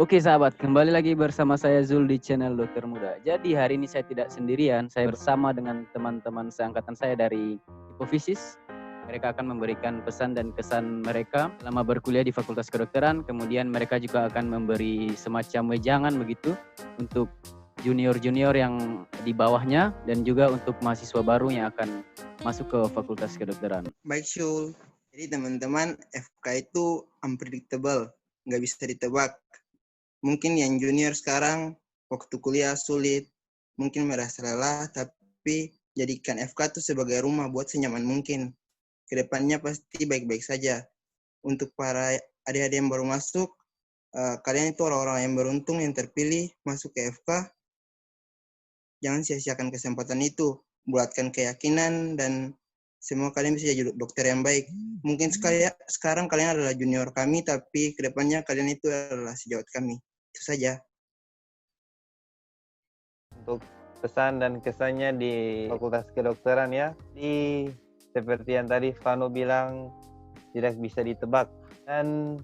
Oke sahabat, kembali lagi bersama saya Zul di channel Dokter Muda. Jadi hari ini saya tidak sendirian, saya bersama dengan teman-teman seangkatan saya dari Hipofisis. Mereka akan memberikan pesan dan kesan mereka selama berkuliah di Fakultas Kedokteran. Kemudian mereka juga akan memberi semacam wejangan begitu untuk junior-junior yang di bawahnya dan juga untuk mahasiswa baru yang akan masuk ke Fakultas Kedokteran. Baik Syul, jadi teman-teman FK itu unpredictable, nggak bisa ditebak. Mungkin yang junior sekarang waktu kuliah sulit, mungkin merasa lelah, tapi jadikan FK itu sebagai rumah buat senyaman mungkin. Kedepannya pasti baik-baik saja. Untuk para adik-adik yang baru masuk, kalian itu orang-orang yang beruntung yang terpilih masuk ke FK. Jangan sia-siakan kesempatan itu, buatkan keyakinan dan semua kalian bisa jadi dokter yang baik. Mungkin sekarang kalian adalah junior kami, tapi kedepannya kalian itu adalah sejawat kami. Itu saja. Untuk pesan dan kesannya di Fakultas Kedokteran ya, seperti yang tadi Vano bilang, tidak bisa ditebak, dan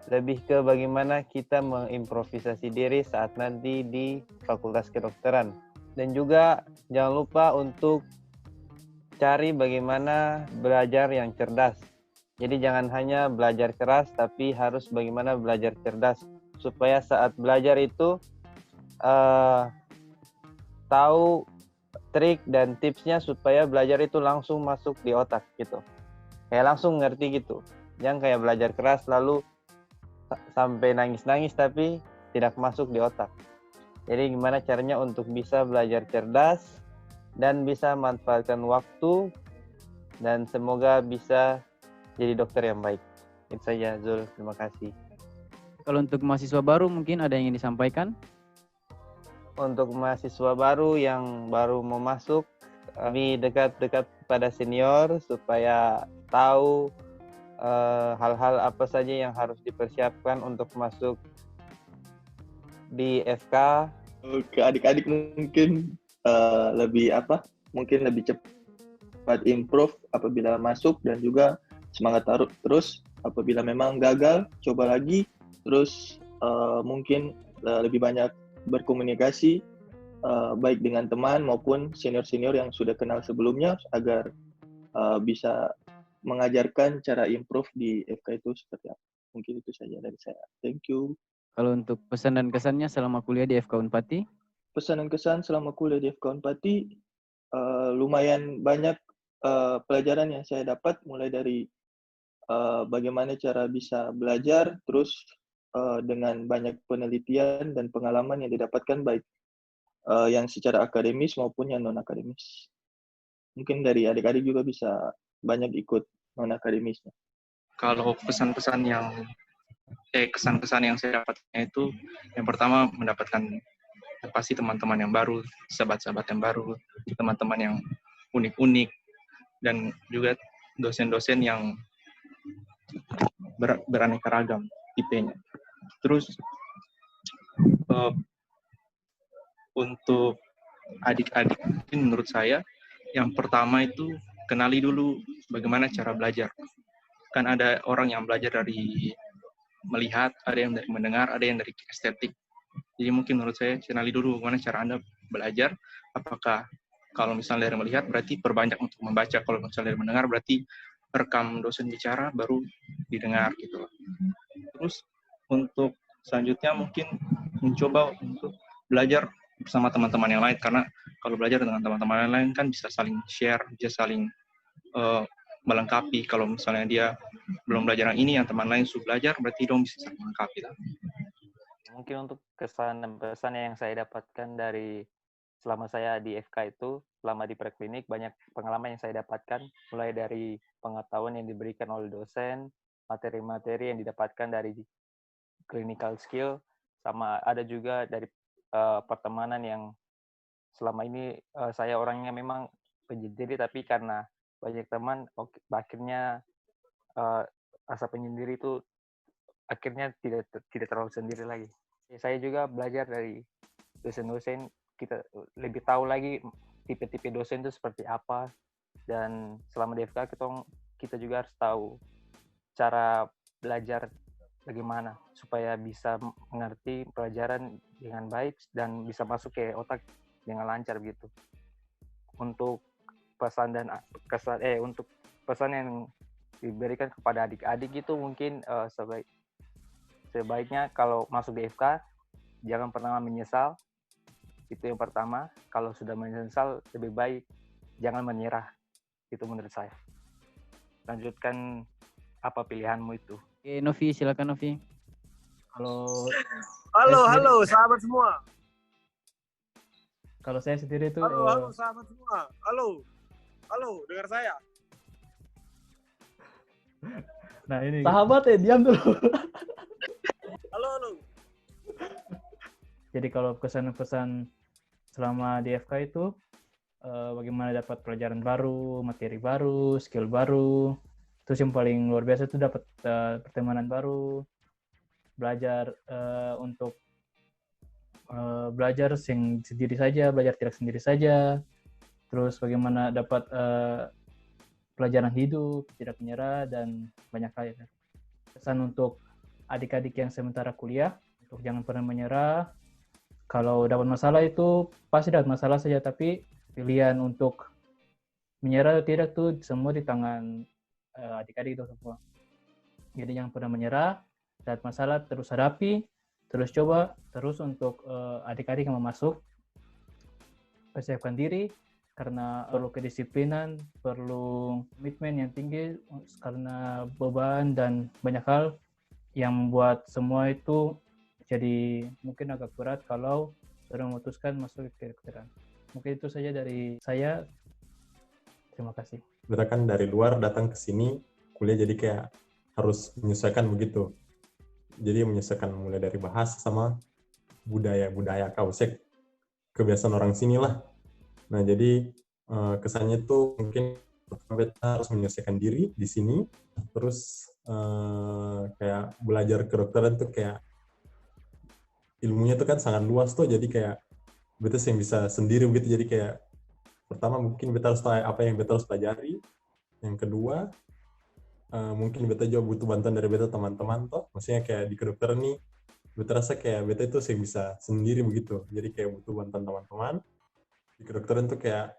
lebih ke bagaimana kita mengimprovisasi diri saat nanti di Fakultas Kedokteran. Dan juga jangan lupa untuk cari bagaimana belajar yang cerdas. Jadi jangan hanya belajar keras, tapi harus bagaimana belajar cerdas, supaya saat belajar itu tahu trik dan tipsnya supaya belajar itu langsung masuk di otak gitu. Kayak langsung ngerti gitu. Jangan kayak belajar keras lalu sampai nangis-nangis tapi tidak masuk di otak. Jadi gimana caranya untuk bisa belajar cerdas dan bisa manfaatkan waktu, dan semoga bisa jadi dokter yang baik. Itu saja Zul, terima kasih. Kalau untuk mahasiswa baru mungkin ada yang ingin disampaikan? Untuk mahasiswa baru yang baru mau masuk, kami dekat-dekat pada senior supaya tahu hal-hal apa saja yang harus dipersiapkan untuk masuk di FK. Ke adik-adik mungkin mungkin lebih cepat improve apabila masuk, dan juga semangat terus. Apabila memang gagal, coba lagi. Terus mungkin lebih banyak berkomunikasi baik dengan teman maupun senior-senior yang sudah kenal sebelumnya, agar bisa mengajarkan cara improve di FK itu seperti apa. Mungkin itu saja dari saya. Thank you. Kalau untuk pesan dan kesannya selama kuliah di FK Unpati? Pesan dan kesan selama kuliah di FK Unpati, lumayan banyak pelajaran yang saya dapat, mulai dari bagaimana cara bisa belajar, terus dengan banyak penelitian dan pengalaman yang didapatkan, baik yang secara akademis maupun yang non-akademis. Mungkin dari adik-adik juga bisa banyak ikut non-akademisnya. Kalau kesan-kesan yang saya dapatnya itu, yang pertama mendapatkan pasti teman-teman yang baru, sahabat-sahabat yang baru, teman-teman yang unik-unik, dan juga dosen-dosen yang beraneka ragam tipenya. Terus untuk adik-adik, menurut saya yang pertama itu kenali dulu bagaimana cara belajar. Kan ada orang yang belajar dari melihat, ada yang dari mendengar, ada yang dari estetik. Jadi mungkin menurut saya kenali dulu bagaimana cara Anda belajar. Apakah kalau misalnya dari melihat berarti perbanyak untuk membaca, kalau misalnya dari mendengar berarti rekam dosen bicara baru didengar gitu. Terus untuk selanjutnya mungkin mencoba untuk belajar bersama teman-teman yang lain, karena kalau belajar dengan teman-teman yang lain kan bisa saling share, bisa saling melengkapi. Kalau misalnya dia belum belajar yang ini, yang teman lain sudah belajar, berarti dong bisa saling melengkapi lah. Mungkin untuk kesan dan pesan yang saya dapatkan dari selama saya di FK itu, selama di preklinik, banyak pengalaman yang saya dapatkan, mulai dari pengetahuan yang diberikan oleh dosen, materi-materi yang didapatkan dari clinical skill, sama ada juga dari pertemanan yang selama ini saya orangnya memang penyendiri, tapi karena banyak teman, akhirnya rasa penyendiri itu akhirnya tidak terlalu sendiri lagi. Saya juga belajar dari dosen-dosen, kita lebih tahu lagi tipe-tipe dosen itu seperti apa, dan selama di FK kita juga harus tahu cara belajar bagaimana supaya bisa mengerti pelajaran dengan baik dan bisa masuk ke otak dengan lancar gitu. Untuk pesan dan untuk pesan yang diberikan kepada adik-adik itu mungkin sebaiknya kalau masuk di FK jangan pernah menyesal. Itu yang pertama. Kalau sudah menyesal lebih baik jangan menyerah. Itu menurut saya. Lanjutkan apa pilihanmu itu. Oke, Novi, silakan Novi. Halo sahabat semua. Kalau saya sendiri itu Halo sahabat semua. Halo, dengar saya? Nah, ini Sahabat diam dulu. Halo. jadi kalau kesan-kesan selama di FK itu bagaimana dapat pelajaran baru, materi baru, skill baru. Terus yang paling luar biasa itu dapat pertemanan baru, belajar untuk belajar sendiri saja, belajar tidak sendiri saja. Terus bagaimana dapat pelajaran hidup, tidak menyerah, dan banyak hal. Pesan untuk adik-adik yang sementara kuliah, untuk jangan pernah menyerah. Kalau dapat masalah itu pasti dapat masalah saja, tapi pilihan untuk menyerah atau tidak tuh semua di tangan adik-adik itu semua. Jadi jangan pernah menyerah, dapat masalah terus hadapi, terus coba, terus untuk adik-adik yang mau masuk, persiapkan diri, karena perlu kedisiplinan, perlu komitmen yang tinggi, karena beban dan banyak hal yang membuat semua itu jadi mungkin agak berat kalau sudah memutuskan masuk ke kedokteran. Mungkin itu saja dari saya. Terima kasih. Kita kan dari luar datang ke sini kuliah jadi kayak harus menyesuaikan begitu. Jadi menyesuaikan mulai dari bahasa sama budaya kausek, kebiasaan orang sini lah. Nah, jadi kesannya tuh mungkin kita harus menyesuaikan diri di sini, terus kayak belajar kedokteran tuh kayak ilmunya tuh kan sangat luas tuh, jadi kayak beta yang bisa sendiri begitu. Jadi kayak pertama mungkin beta harus tahu apa yang beta harus pelajari. Yang kedua mungkin beta juga butuh bantuan dari beta teman-teman toh. Maksudnya kayak di kedokteran nih, beta rasa kayak beta itu yang bisa sendiri begitu. Jadi kayak butuh bantuan teman-teman. Di kedokteran tuh kayak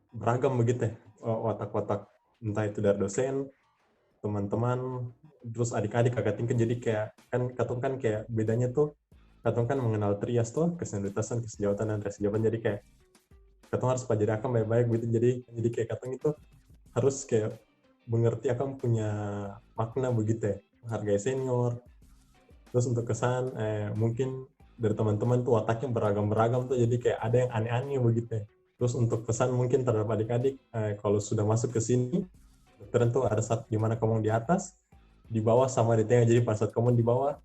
beragam begitu ya, watak-watak, entah itu dari dosen, teman-teman, terus adik-adik, kakak tingkat. Jadi kayak kan katong kan kayak bedanya tuh katong kan mengenal trias tuh, kesenioritasan, kesejawatan, dan resejawatan. Jadi kayak katong harus pelajari akan baik-baik gitu. Jadi kayak katong itu harus kayak mengerti akan punya makna begitu ya, hargai senior. Terus untuk kesan mungkin dari teman-teman tuh wataknya beragam-beragam tuh, jadi kayak ada yang aneh-aneh begitu ya. Terus untuk pesan mungkin terhadap adik-adik, kalau sudah masuk ke sini, kedokteran tuh ada saat dimana kamu di atas, di bawah sama di tengah. Jadi pada saat kamu di bawah,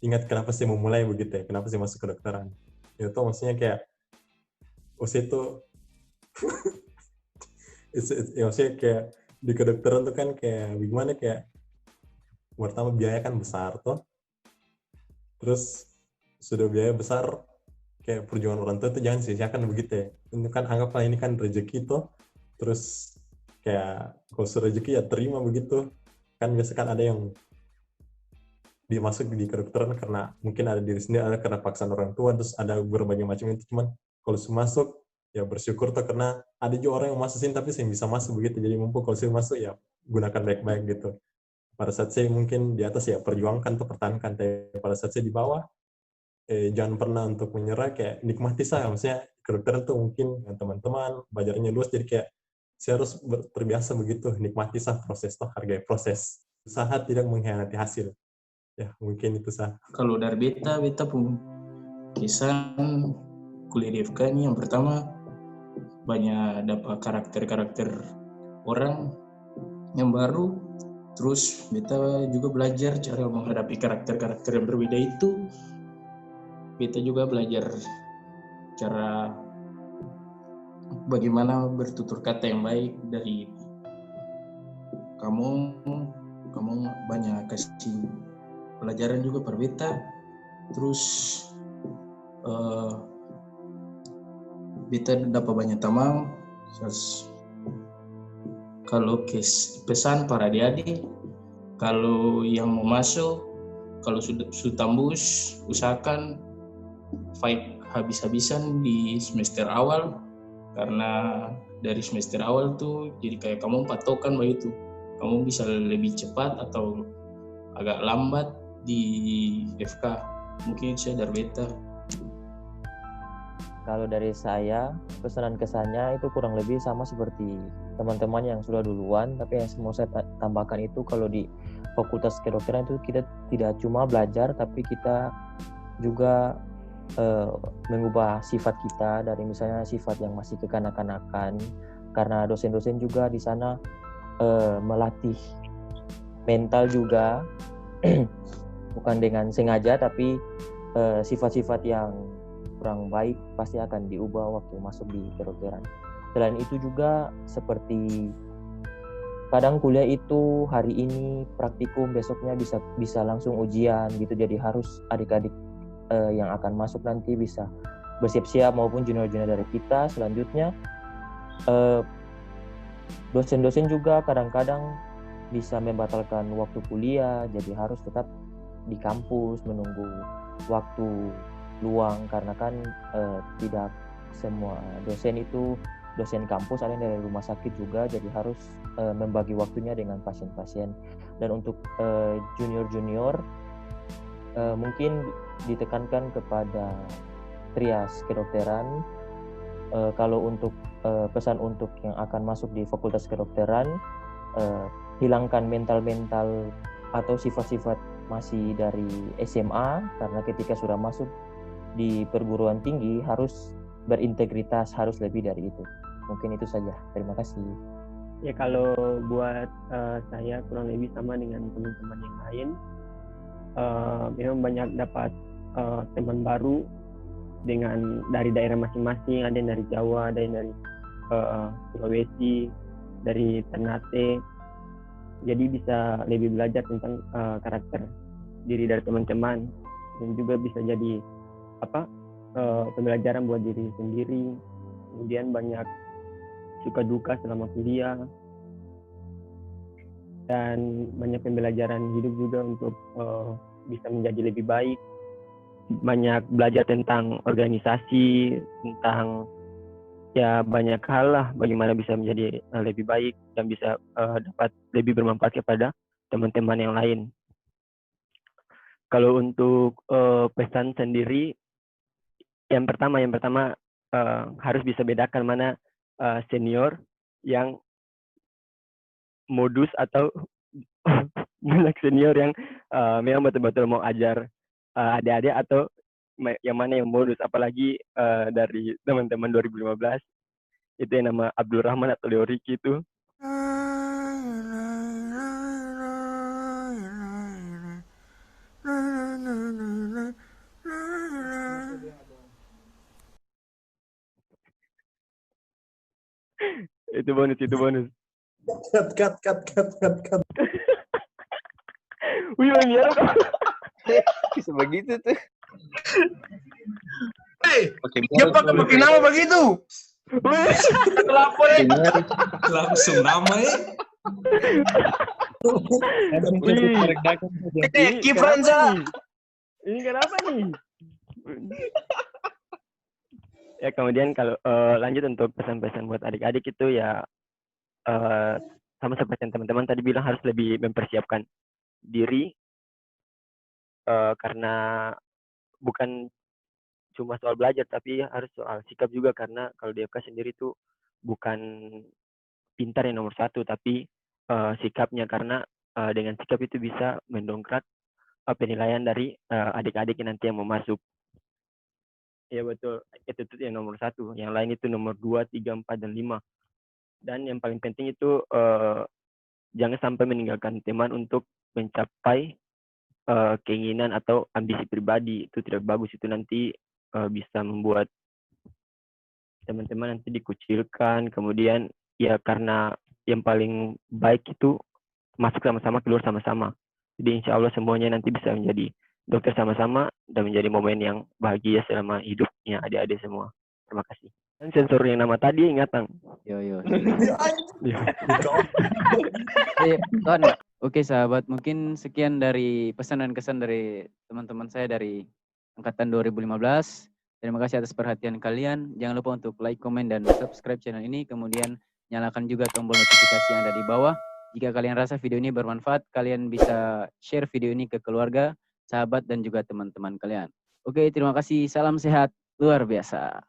ingat kenapa sih memulai begitu ya, kenapa sih masuk kedokteran. Itu maksudnya kayak, itu maksudnya kayak di kedokteran tuh kan kayak gimana, kayak pertama biaya kan besar tuh. Terus sudah biaya besar, kayak perjuangan orang tua itu jangan sia-siakan begitu ya. Itu kan anggaplah ini kan rezeki tuh. Terus kayak kalau sudah rezeki ya terima begitu. Kan biasa kan ada yang dimasuk di kedokteran karena mungkin ada diri sendiri, ada karena paksaan orang tua, terus ada berbagai macam itu. Cuman kalau sudah masuk ya bersyukur tuh, karena ada juga orang yang masuk sini tapi saya bisa masuk begitu. Jadi mumpung kalau sudah masuk ya gunakan baik-baik gitu. Pada saat saya mungkin di atas ya perjuangkan tuh, pertahankan. Tapi pada saat saya di bawah, jangan pernah untuk menyerah, kayak nikmati saya. Maksudnya kedokteran tuh mungkin dengan teman-teman belajarnya luas, jadi kayak saya harus terbiasa begitu, nikmati sah proses toh, hargai proses. Usaha tidak mengkhianati hasil. Ya mungkin itu sah. Kalau dari beta pun kisah kuliah di FK ini yang pertama banyak dapat karakter-karakter orang yang baru. Terus beta juga belajar cara menghadapi karakter-karakter yang berbeda itu. Beta juga belajar cara bagaimana bertutur kata yang baik dari kamu banyak kasih pelajaran juga per beta. Terus beta dapat banyak teman. Kalau pesan para adik-adik, kalau yang mau masuk kalau sudah tembus, usahakan fight habis-habisan di semester awal, karena dari semester awal tuh jadi kayak kamu patokan begitu, kamu bisa lebih cepat atau agak lambat di FK. Mungkin itu dari beta. Kalau dari saya, kesan-kesannya itu kurang lebih sama seperti teman-teman yang sudah duluan, tapi yang mau saya tambahkan itu kalau di Fakultas Kedokteran itu kita tidak cuma belajar, tapi kita juga mengubah sifat kita dari misalnya sifat yang masih kekanak-kanakan, karena dosen-dosen juga di sana melatih mental juga bukan dengan sengaja, tapi sifat-sifat yang kurang baik pasti akan diubah waktu masuk di kedokteran. Selain itu juga seperti kadang kuliah itu hari ini praktikum, besoknya bisa langsung ujian gitu, jadi harus adik-adik yang akan masuk nanti bisa bersiap-siap, maupun junior-junior dari kita selanjutnya. Dosen-dosen juga kadang-kadang bisa membatalkan waktu kuliah, jadi harus tetap di kampus menunggu waktu luang, karena kan tidak semua dosen itu dosen kampus, ada yang dari rumah sakit juga, jadi harus membagi waktunya dengan pasien-pasien. Dan untuk junior-junior mungkin ditekankan kepada trias kedokteran. Kalau untuk pesan untuk yang akan masuk di Fakultas Kedokteran, hilangkan mental-mental atau sifat-sifat masih dari SMA, karena ketika sudah masuk di perguruan tinggi harus berintegritas, harus lebih dari itu. Mungkin itu saja. Terima kasih. Ya, kalau buat saya kurang lebih sama dengan teman-teman yang lain. Memang banyak dapat teman baru dengan dari daerah masing-masing, ada yang dari Jawa, ada yang dari Sulawesi, dari Ternate. Jadi bisa lebih belajar tentang karakter diri dari teman-teman, dan juga bisa jadi pembelajaran buat diri sendiri. Kemudian banyak suka duka selama kuliah, dan banyak pembelajaran hidup juga untuk bisa menjadi lebih baik. Banyak belajar tentang organisasi, tentang ya banyak hal lah, bagaimana bisa menjadi lebih baik dan bisa dapat lebih bermanfaat kepada teman-teman yang lain. Kalau untuk pesan sendiri, yang pertama harus bisa bedakan mana senior yang modus atau banyak senior yang memang betul-betul mau ajar adik-adik, atau yang mana yang modus. Apalagi dari teman-teman 2015 itu yang nama Abdul Rahman atau Leo Ricky itu. Itu bonus. Cut. Wih, biar Bisa begitu tuh. Hei, dia pakai nama begitu. lapor ya. Langsung nama ya. Ini kenapa nih? Ya, kemudian kalau lanjut untuk pesan-pesan buat adik-adik itu ya sama seperti yang teman-teman tadi bilang, harus lebih mempersiapkan diri, karena bukan cuma soal belajar, tapi harus soal sikap juga, karena kalau di FK sendiri tuh bukan pintar yang nomor satu, tapi sikapnya, karena dengan sikap itu bisa mendongkrak penilaian dari adik-adik yang nanti yang mau masuk. Ya betul, itu yang nomor satu. Yang lain itu nomor 2, 3, 4, dan 5. Dan yang paling penting itu jangan sampai meninggalkan teman untuk mencapai keinginan atau ambisi pribadi. Itu tidak bagus, itu nanti bisa membuat teman-teman nanti dikucilkan. Kemudian ya karena yang paling baik itu masuk sama-sama, keluar sama-sama. Jadi insya Allah semuanya nanti bisa menjadi dokter sama-sama dan menjadi momen yang bahagia selama hidupnya adik-adik semua. Terima kasih. Kan sensor yang nama tadi ingat, Tang. Yo. Iya. Tuan. Oke sahabat, mungkin sekian dari pesan dan kesan dari teman-teman saya dari angkatan 2015. Terima kasih atas perhatian kalian. Jangan lupa untuk like, komen, dan subscribe channel ini. Kemudian nyalakan juga tombol notifikasi yang ada di bawah. Jika kalian rasa video ini bermanfaat, kalian bisa share video ini ke keluarga, sahabat, dan juga teman-teman kalian. Oke, terima kasih. Salam sehat luar biasa.